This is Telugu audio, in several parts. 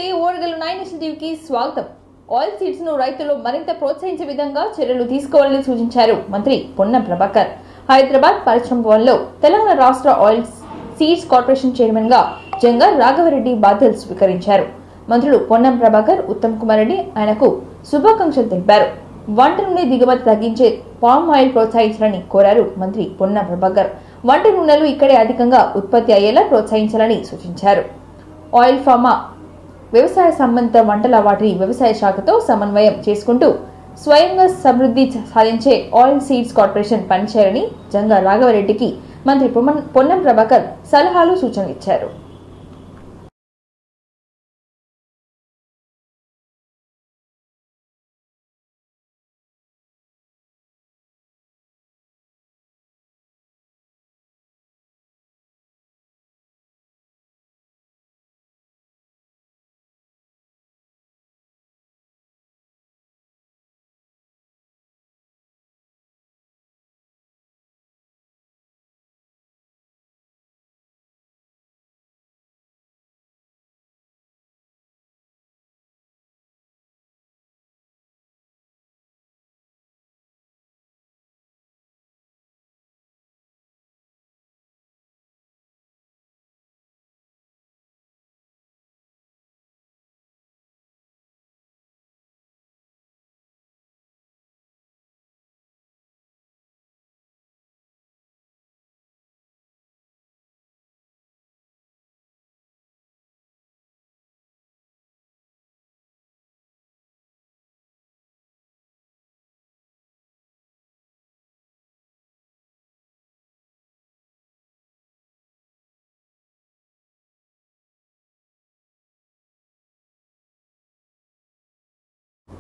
నమస్తే ఓర్గలు 9 నేషన్ టీవీకి స్వాగతం. ఆయిల్ సీడ్స్ ను రైతులు మరింత ప్రోత్సహించే విధంగా చర్యలు తీసుకోవాలని సూచించారు మంత్రి పొన్నం ప్రభాకర్. హైదరాబాద్ పరిశ్రమ భవన్లో తెలంగాణ రాష్ట్ర ఆయిల్ సీడ్స్ కార్పొరేషన్ చైర్మన్ గా జంగా రాఘవరెడ్డి బాధ్యతలు స్వీకరించారు. మంత్రులు పొన్నం ప్రభాకర్, ఉత్తమ్ కుమార్ రెడ్డి ఆయనకు శుభాకాంక్షలు తెలిపారు. వంట నూనె దిగుమతి తగ్గించే పామ్ ఆయిల్ ప్రోత్సహించాలని కోరారు మంత్రి పొన్నం ప్రభాకర్. వంట నూనెలు ఇక్కడే అధికంగా ఉత్పత్తి అయ్యేలా ప్రోత్సహించాలని సూచించారు. ఆయిల్ ఫార్మా వ్యవసాయ సంబంధిత వంటల వాటిని వ్యవసాయ శాఖతో సమన్వయం చేసుకుంటూ స్వయంగా సమృద్ధి సాధించే ఆయిల్ సీడ్స్ కార్పొరేషన్ పనిచేయాలని జంగా రాఘవరెడ్డికి మంత్రి పొన్నం ప్రభాకర్ సలహాలు సూచనలు ఇచ్చారు.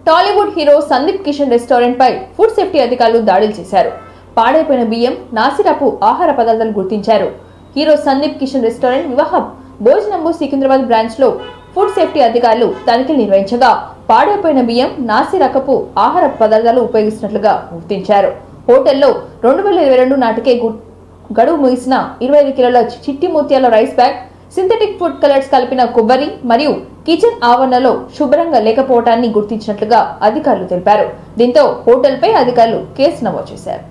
టాలీవుడ్ హీరో సందీప్ కిషన్ రెస్టారెంట్ పై ఫుడ్ సేఫ్టీ అధికారులు దాడులు చేశారు. పాడైపోయిన బియ్యం, నాసిరపు ఆహార పదార్థాలు గుర్తించారు. హీరో సందీప్ కిషన్ రెస్టారెంట్ వివాహం భోజనంబు సికింద్రాబాద్ బ్రాంచ్ లో ఫుడ్ సేఫ్టీ అధికారులు తనిఖీలు నిర్వహించగా పాడైపోయిన బియ్యం, నాసి రకపు ఆహార పదార్థాలు ఉపయోగిస్తున్నట్లుగా గుర్తించారు. హోటల్లో 2022 నాటికే గడువు ముగిసిన 25 కిలోల చిట్టి ముత్యాల rice bag, synthetic food colours కలిపిన కొబ్బరి మరియు కిచెన్ ఆవరణలో శుభ్రంగా లేకపోవటాన్ని గుర్తించినట్లుగా అధికారులు తెలిపారు. దీంతో హోటల్పై అధికారులు కేసు నమోదు చేశారు.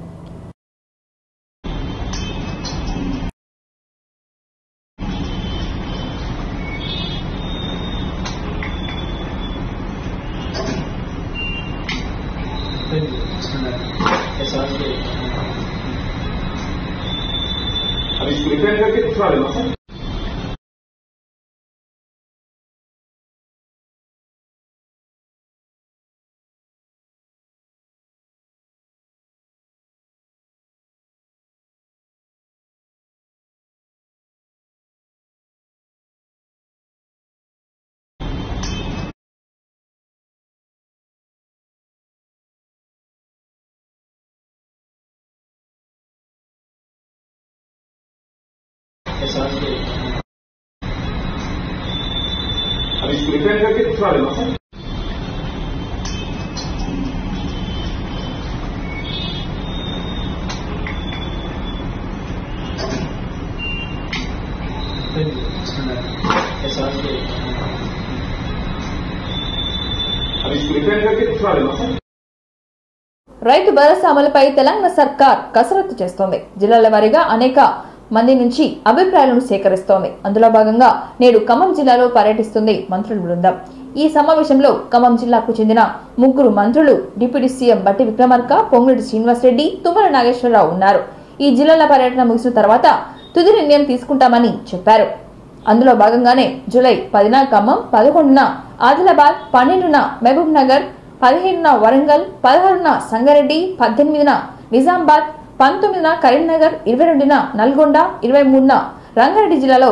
अभी प्रिपेयर करके भिजवा देना सर. अभी प्रिपेयर करके भिजवा देना सर. రైతు భరోసా అమలుపై తెలంగాణ సర్కార్ కసరత్తు చేస్తోంది. జిల్లాల వారీగా అనేక మంది నుంచి అభిప్రాయాలను సేకరిస్తోంది. అందులో భాగంగా నేడు ఖమ్మం జిల్లాలో పర్యటిస్తుంది మంత్రుల బృందం. ఈ సమావేశంలో ఖమ్మం జిల్లాకు చెందిన 3 మంత్రులు, డిప్యూటీ సీఎం బట్టి విక్రమార్క, పొంగులేటి శ్రీనివాసరెడ్డి, తుమ్మల నాగేశ్వరరావు ఉన్నారు. ఈ జిల్లాల పర్యటన ముగిసిన తర్వాత తుది నిర్ణయం తీసుకుంటామని చెప్పారు. అందులో భాగంగానే జూలై 10న ఖమ్మం, 11న ఆదిలాబాద్, 12న మహబూబ్ నగర్, 15న వరంగల్, 16న సంగారెడ్డి, 18న నిజామాబాద్, 19న కరీంనగర్, 22న నల్గొండ, 23న రంగారెడ్డి జిల్లాలో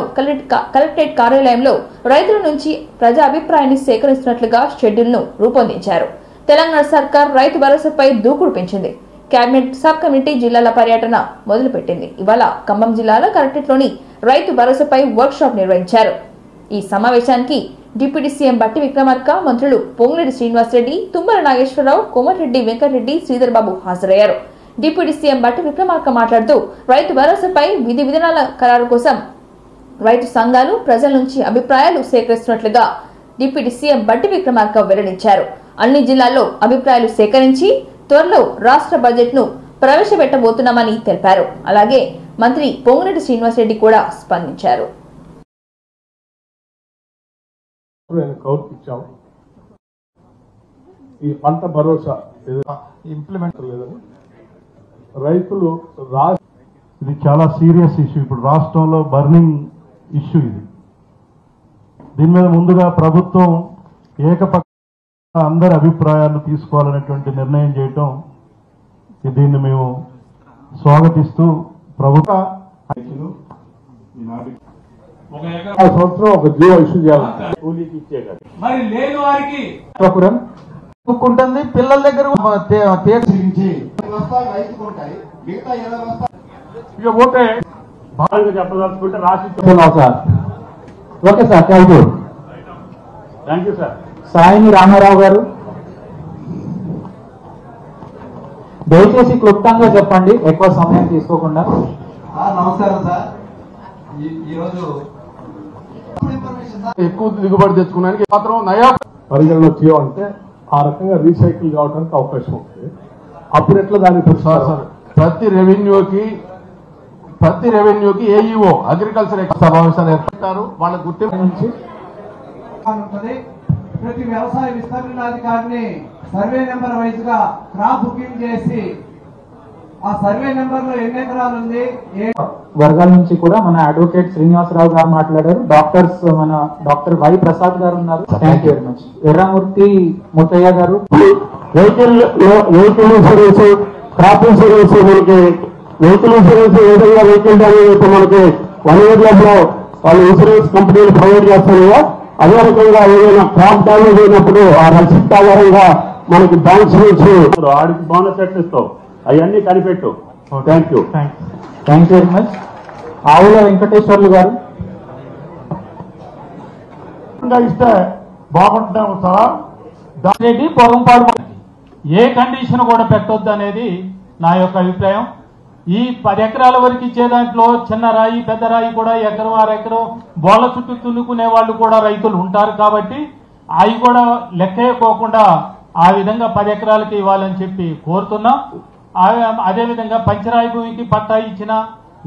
కలెక్టరేట్ కార్యాలయంలో రైతుల నుంచి ప్రజా అభిప్రాయాన్ని సేకరిస్తున్నట్లుగా షెడ్యూల్ ను రూపొందించారు. తెలంగాణ సర్కార్ రైతు భరోసాపై దూకుడు పెంచింది. కేబినెట్ సబ్ కమిటీ జిల్లాల పర్యటన మొదలుపెట్టింది. ఇవాళ ఖమ్మం జిల్లాలో కలెక్టరేట్లోని రైతు భరోసాపై వర్క్ షాప్ నిర్వహించారు. ఈ సమావేశానికి డిప్యూటీ సీఎం బట్టి విక్రమార్క, మంత్రులు పొంగులేటి శ్రీనివాసరెడ్డి, తుమ్మల నాగేశ్వరరావు, కోమటిరెడ్డి వెంకటరెడ్డి, శ్రీధర్ బాబు హాజరయ్యారు. డిప్యూటీ సీఎం బట్టి విక్రమార్క మాట్లాడుతూ రైతు భరోసాపై విధి విధానాల ఖరారు కోసం రైతు సంఘాలు ప్రజల నుంచి అభిప్రాయాలు సేకరిస్తున్నట్లుగా డిప్యూటీ సీఎం బట్టి విక్రమార్క వెల్లడించారు. అన్ని జిల్లాల్లో అభిప్రాయాలు సేకరించి త్వరలో రాష్ట్ర బడ్జెట్ ను ప్రవేశపెట్టబోతున్నామని తెలిపారు. అలాగే మంత్రి పొంగులేటి శ్రీనివాసరెడ్డి కూడా స్పందించారు. ఈ పంట భరోసా ఇంప్లిమెంట్ లేదని రైతులు ఇది చాలా సీరియస్ ఇష్యూ. ఇప్పుడు రాష్ట్రంలో బర్నింగ్ ఇష్యూ ఇది. దీని మీద ముందుగా ప్రభుత్వం ఏకపక్ష అందరి అభిప్రాయాలు తీసుకోవాలనేటువంటి నిర్ణయం చేయటం, దీన్ని మేము స్వాగతిస్తూ ప్రభుత్వ సంవత్సరం ఒక జియో ఇష్యూ చేయాలి. కూలీకి ఇచ్చే మరి లేని వారికి ఉంటుంది పిల్లల దగ్గర ఇక పోతే బాగా చెప్పదలుచుకుంటే రాసి sir. Okay sir, thank you sir. సాయిని రామారావు గారు దయచేసి క్లుప్తంగా చెప్పండి, ఎక్కువ సమయం తీసుకోకుండా. నమస్కారం సార్. ఈరోజు ఎక్కువ దిగుబడి తెచ్చుకోవడానికి మాత్రం నయా పరిగణలో చేయాలంటే ఆ రకంగా రీసైకిల్ కావడానికి అవకాశం ఉంటుంది. అప్పుడు ఎట్లా దాన్ని సార్ ప్రతి రెవెన్యూకి ఏఈఓ అగ్రికల్చర్ సమావేశాలు ఏర్పడతారు. వాళ్ళ గుర్తింపు నుంచి ప్రతి వ్యవసాయ విస్తరణాధికారిని సర్వే నెంబర్ వైజ్ గా క్రాప్ బుకింగ్ చేసి ఆ సర్వే నెంబర్ లో ఎన్ని ఎకరాలు ఉంది వర్గాల నుంచి కూడా మన అడ్వకేట్ శ్రీనివాసరావు గారు మాట్లాడారు. డాక్టర్స్ మన డాక్టర్ వై ప్రసాద్ గారు ఉన్నారు. Thank you very much. Erramurthy Muthaiah గారు. వెహికల్ ఇన్సూరెన్స్, క్రాప్ ఇన్సూరెన్స్, మనకి వెహికల్ ఇన్సూరెన్స్ ఏ విధంగా వెహికల్ డ్యామేజ్ మనకి 1 year లో వాళ్ళు ఇన్సూరెన్స్ కంపెనీలు ప్రొవైడ్ చేస్తారు. అదే రకంగా ఏదైనా క్రాప్ డ్యామేజ్ అయినప్పుడు ఆ రసీదు ఆధారంగా మనకి బ్యాంక్స్ నుంచి ఆడికి బోనస్ ఎట్లు ఇస్తావు అవన్నీ కనిపెట్టు. Thank you very much. Avula Venkateswarlu గారు. ఇస్తే బాగుంటాం సార్. దాని పొగంపాడు ఏ కండిషన్ కూడా పెట్టొద్దు అనేది నా యొక్క అభిప్రాయం. ఈ 10 ఎకరాల వరకు ఇచ్చే దాంట్లో చిన్న రాయి పెద్ద రాయి కూడా ఎకరం 6 ఎకరం బోళ్ళ చుట్టూ తున్నుకునే వాళ్ళు కూడా రైతులు ఉంటారు. కాబట్టి అవి కూడా లెక్కేయకోకుండా ఆ విధంగా 10 ఎకరాలకి ఇవ్వాలని చెప్పి కోరుతున్నాం. అదేవిధంగా పంచరాయి భూమికి పట్టా ఇచ్చిన,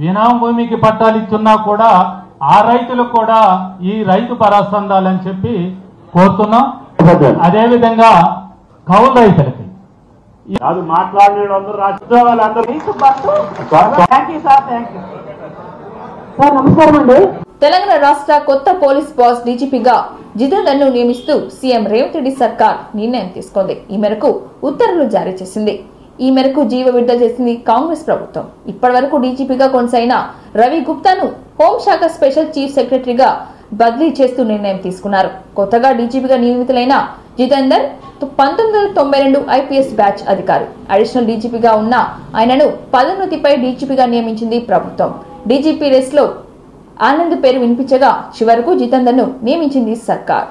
వినాం భూమికి పట్టాలు ఇచ్చున్నా కూడా ఆ రైతులకు కూడా ఈ రైతు భరోసా అందాలని చెప్పి కోరుతున్నాం. అదేవిధంగా కౌలు రైతులకి అది మాట్లాడిన అందరూ రాష్ట్రాలు నమస్కారం అండి. తెలంగాణ రాష్ట్ర కొత్త పోలీస్ బాస్ డీజీపీగా జితేందర్ను నియమిస్తూ సీఎం రేవంత్ రెడ్డి సర్కార్ నిర్ణయం తీసుకుంది. ఈ మేరకు ఉత్తర్వులు జారీ చేసింది. ఈ మేరకు జీవో విడుదల చేసింది కాంగ్రెస్ ప్రభుత్వం. ఇప్పటి వరకు డీజీపీగా కొనసాగిన రవి గుప్తాను హోంశాఖ స్పెషల్ చీఫ్ సెక్రటరీగా బదిలీ చేస్తూ నిర్ణయం తీసుకున్నారు. కొత్తగా డీజీపీగా నియమితులైన జితేందర్ 1992 ఐపీఎస్ బ్యాచ్ అధికారి. అడిషనల్ డీజీపీగా ఉన్న ఆయనను పదోన్నతిపై డీజీపీగా నియమించింది ప్రభుత్వం. డీజీపీ రేస్ లో ఆనంద్ పేరు వినిపించగా చివరకు జితేందర్ను నియమించింది సర్కార్.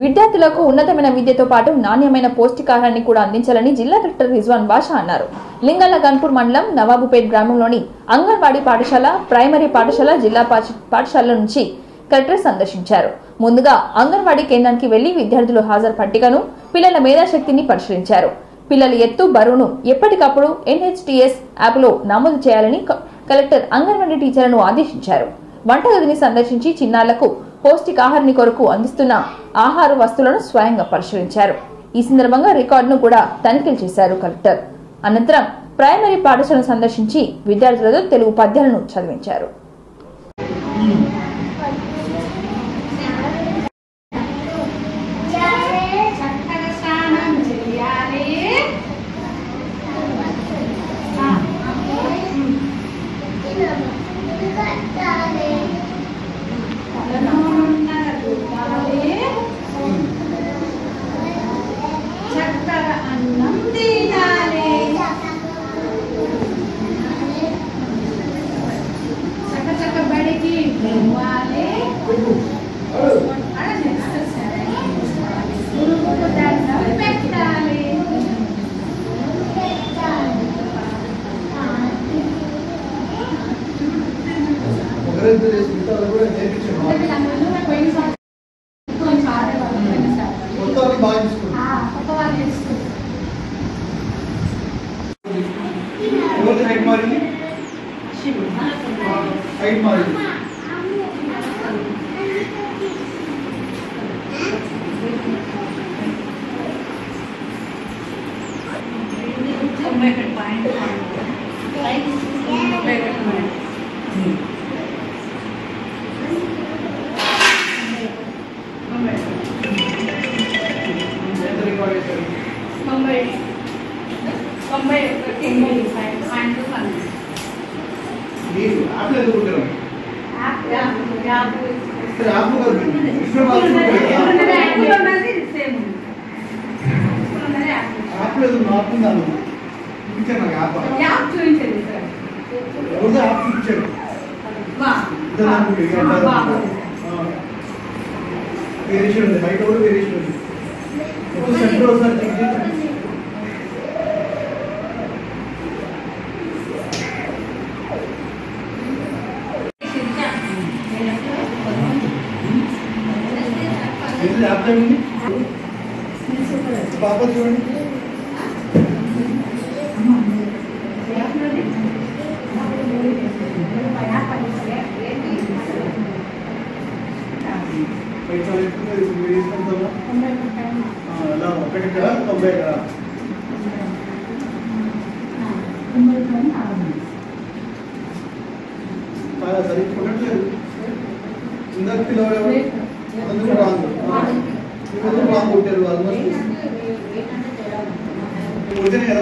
విద్యార్థులకు ఉన్నతమైన విద్యతో పాటు నాణ్యమైన పౌష్టికాహారాన్ని కూడా అందించాలని జిల్లా కలెక్టర్ రిజ్వాన్ బాషా అన్నారు. లింగాల గన్పూర్ మండలం నవాబుపేట్ గ్రామంలోని అంగన్వాడీ పాఠశాల, ప్రైమరీ పాఠశాల, జిల్లా పాఠశాలల నుంచి కలెక్టర్ సందర్శించారు. ముందుగా అంగన్వాడీ కేంద్రానికి వెళ్లి విద్యార్థులు హాజరు పట్టికను, పిల్లల మేధాశక్తిని పరిశీలించారు. పిల్లల ఎత్తు, బరువును ఎప్పటికప్పుడు NHTS యాప్లో నమోదు చేయాలని కలెక్టర్ అంగన్వాడీ టీచర్లను ఆదేశించారు. వంటగదిని సందర్శించి చిన్నారులకు పౌష్టికాహారాన్ని కొరకు అందిస్తున్న ఆహార వస్తువులను స్వయంగా పరిశీలించారు. ఈ సందర్భంగా రికార్డును కూడా తనిఖీలు చేశారు కలెక్టర్. అనంతరం ప్రైమరీ పాఠశాలను సందర్శించి విద్యార్థులతో తెలుగు పద్యాలను చదివించారు.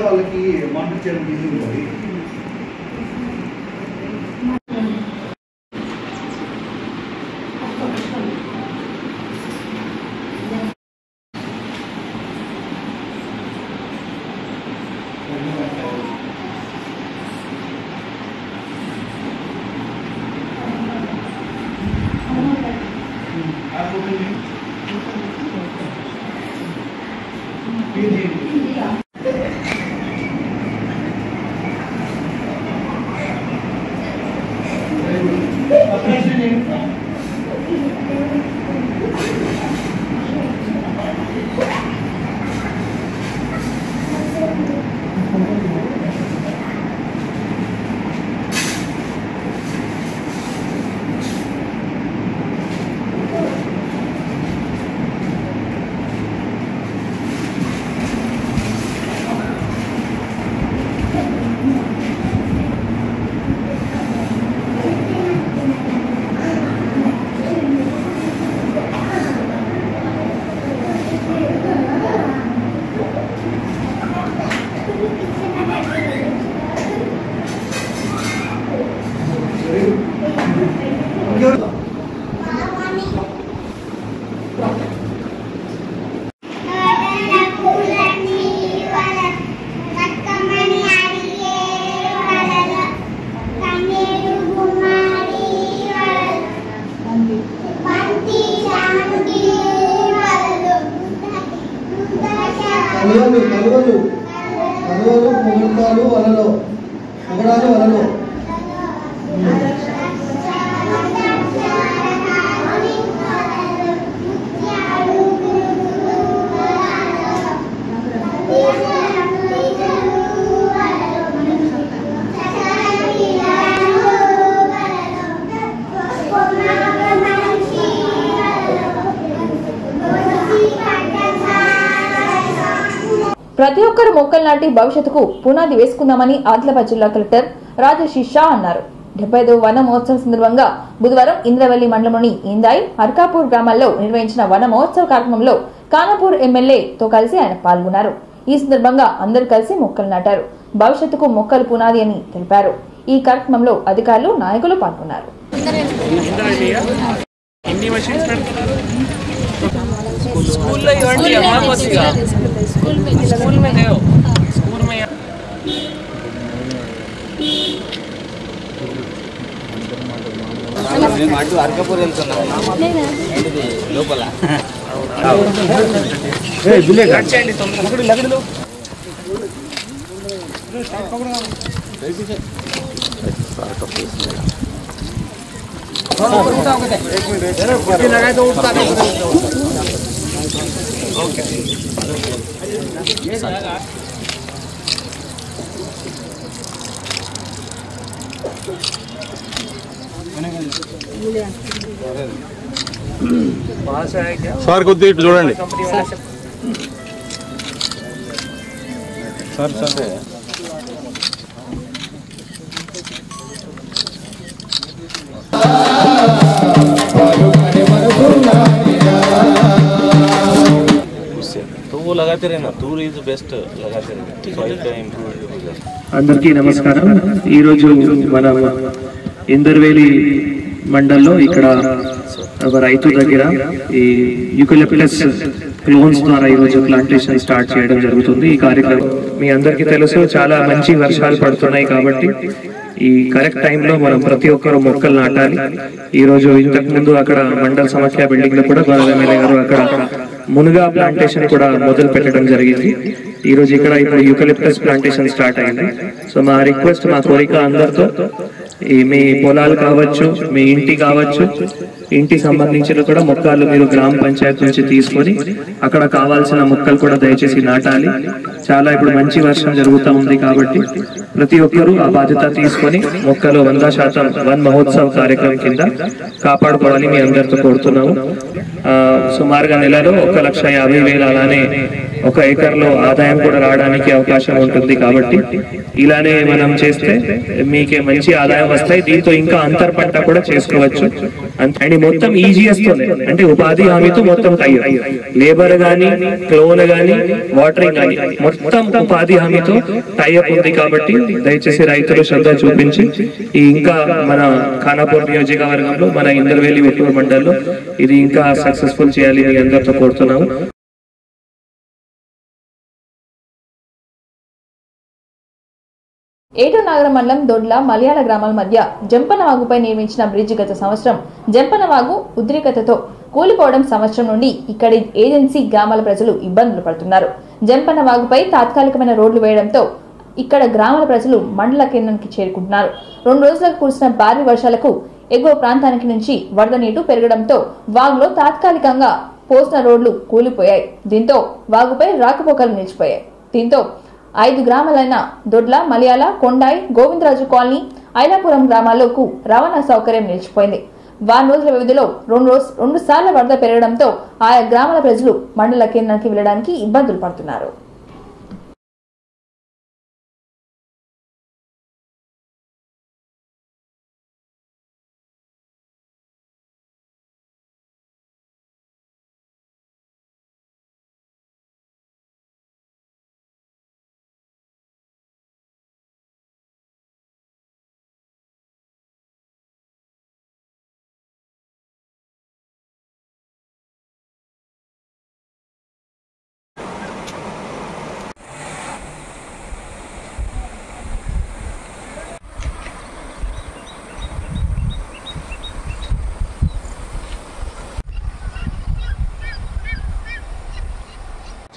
వాళ్ళకి మానిటర్ చేయడం ఈజీ ఉంటుంది. కలువలు ముగుడుతాలు వలలో ముగడాలు వలలో ప్రతి ఒక్కరు మొక్కలు నాటి భవిష్యత్తుకు పునాది వేసుకుందామని ఆదిలాబాద్ జిల్లా కలెక్టర్ రాజేష్ షా అన్నారు. 75వ వన మహోత్సవం సందర్భంగా బుధవారం ఇంద్రవెల్లి మండలంలోని ఇందాయి హర్కాపూర్ గ్రామాల్లో నిర్వహించిన వన మహోత్సవ కార్యక్రమంలో కానపూర్ ఎమ్మెల్యేతో కలిసి ఆయన పాల్గొన్నారు. ఈ సందర్భంగా అందరూ కలిసి మొక్కలు నాటారు. భవిష్యత్తుకు మొక్కలు పునాది అని తెలిపారు. ఈ కార్యక్రమంలో అధికారులు, నాయకులు పాల్గొన్నారు. स्कूल में అటు అరకపూర్ వెళ్తున్నాం లోపల సార్ కొద్దిగా ఇటు చూడండి సార్ సార్ तो वो लगाते रहना टूर इज बेस्ट लगाते रहना అందరికీ నమస్కారం. ఈరోజు మనం ఇందర్వేలి మండల్లో ఇక్కడ ఒక రైతు దగ్గర ఈ యూకలిప్టస్ క్లోన్స్ ద్వారా ఈరోజు ప్లాంటేషన్ స్టార్ట్ చేయడం జరుగుతుంది. ఈ కార్యక్రమం మీ అందరికీ తెలుసు, చాలా మంచి వర్షాలు పడుతున్నాయి కాబట్టి ఈ కరెక్ట్ టైంలో మనం ప్రతి ఒక్కరు మొక్కలు నాటాలి. ఈ రోజు ఇంతకు ముందు అక్కడ మండల సమాఖ్య బిల్డింగ్ లో కూడా గౌరవ ఎమ్మెల్యే గారు అక్కడ మునుగా ప్లాంటేషన్ కూడా మొదలు పెట్టడం జరిగింది. ఈ రోజు ఇక్కడ ఇప్పుడు యూకలిప్టస్ ప్లాంటేషన్ స్టార్ట్ అయింది. సో మా రిక్వెస్ట్, మా కోరిక అందరితో మీ పొలాలు కావచ్చు, మీ ఇంటి కావచ్చు, ఇంటి సంబంధించిన కూడా మొక్కలు మీరు గ్రామ పంచాయతీ నుంచి తీసుకొని అక్కడ కావాల్సిన మొక్కలు కూడా దయచేసి నాటాలి. చాలా ఇప్పుడు మంచి వర్షం జరుగుతూ ఉంది కాబట్టి ప్రతి ఒక్కరూ ఆ బాధ్యత తీసుకొని మొక్కలు 100% వన్ మహోత్సవ్ కార్యక్రమం కింద కాపాడుకోవాలని మీ అందరితో కోరుతున్నాము. సుమారుగా నెలలో 1,50,000 అలానే 1 ఎకర్లో ఆదాయం కూడా రావడానికి అవకాశం ఉంటుంది. కాబట్టి ఇలానే మనం చేస్తే మీకే మంచి ఆదాయం వస్తాయి. దీంతో ఇంకా అంతర్ పంట కూడా చేసుకోవచ్చు. అండ్ మొత్తం ఈజీఎస్ తోనే, అంటే ఉపాధి హామీతో మొత్తం లేబర్ గానీ, క్లోన్ గానీ, వాటరింగ్ గానీ మొత్తం ఉపాధి హామీతో టైఅప్ ఉంది. కాబట్టి దయచేసి రైతులు శ్రద్ధ చూపించి ఇంకా మన ఖానాపూర్ నియోజకవర్గంలో, మన ఇందర్వేలి వెట్టూరు మండల్లో ఇది ఇంకా సక్సెస్ఫుల్ చేయాలి మీ అందరితో కోరుతున్నాము. ఏటూరు మండలం దొడ్ల మలయాళ గ్రామాల మధ్య జంపనవాగుపై నిర్మించిన బ్రిడ్జ్ గత సంవత్సరం జంపనవాగు ఉద్రిక్తతతో కూలిపోవడం సంవత్సరం నుండి ఇక్కడి ఏజెన్సీ గ్రామాల ప్రజలు ఇబ్బందులు పడుతున్నారు. జంపనవాగుపై తాత్కాలికమైన రోడ్లు వేయడంతో ఇక్కడ గ్రామాల ప్రజలు మండల కేంద్రానికి చేరుకుంటున్నారు. 2 రోజులకు కురిసిన భారీ వర్షాలకు ఎగువ ప్రాంతానికి నుంచి వరద నీరు పెరగడంతో వాగులో తాత్కాలికంగా పోసిన రోడ్లు కూలిపోయాయి. దీంతో వాగుపై రాకపోకలు నిలిచిపోయాయి. దీంతో 5 గ్రామాలైన దొడ్ల, మలయాళ, కొండాయి, గోవిందరాజు కాలనీ, ఐలాపురం గ్రామాలకు రవాణా సౌకర్యం నిలిచిపోయింది. వారం రోజుల వ్యవధిలో 2 సార్లు వరద పెరగడంతో ఆయా గ్రామాల ప్రజలు మండల కేంద్రానికి వెళ్లడానికి ఇబ్బందులు పడుతున్నారు.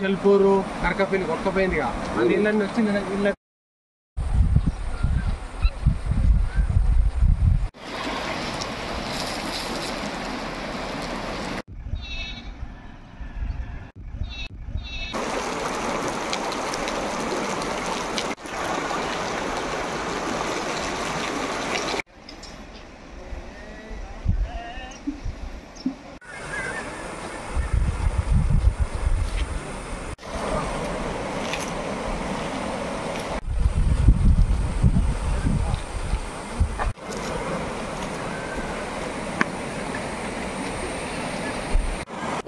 చెల్పూరు కరకపల్లి కొట్టపోయిందిగా మళ్ళీ ఇళ్ళని వచ్చింది.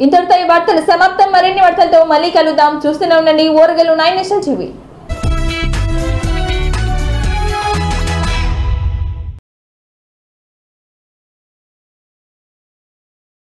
ఇంతటితో ఈ వార్తలు సమాప్తం. మరిన్ని వార్తలతో మళ్ళీ కలుద్దాం. చూస్తూనే ఉండండి ఓరగల్లు 9 నేషనల్ టీవీ.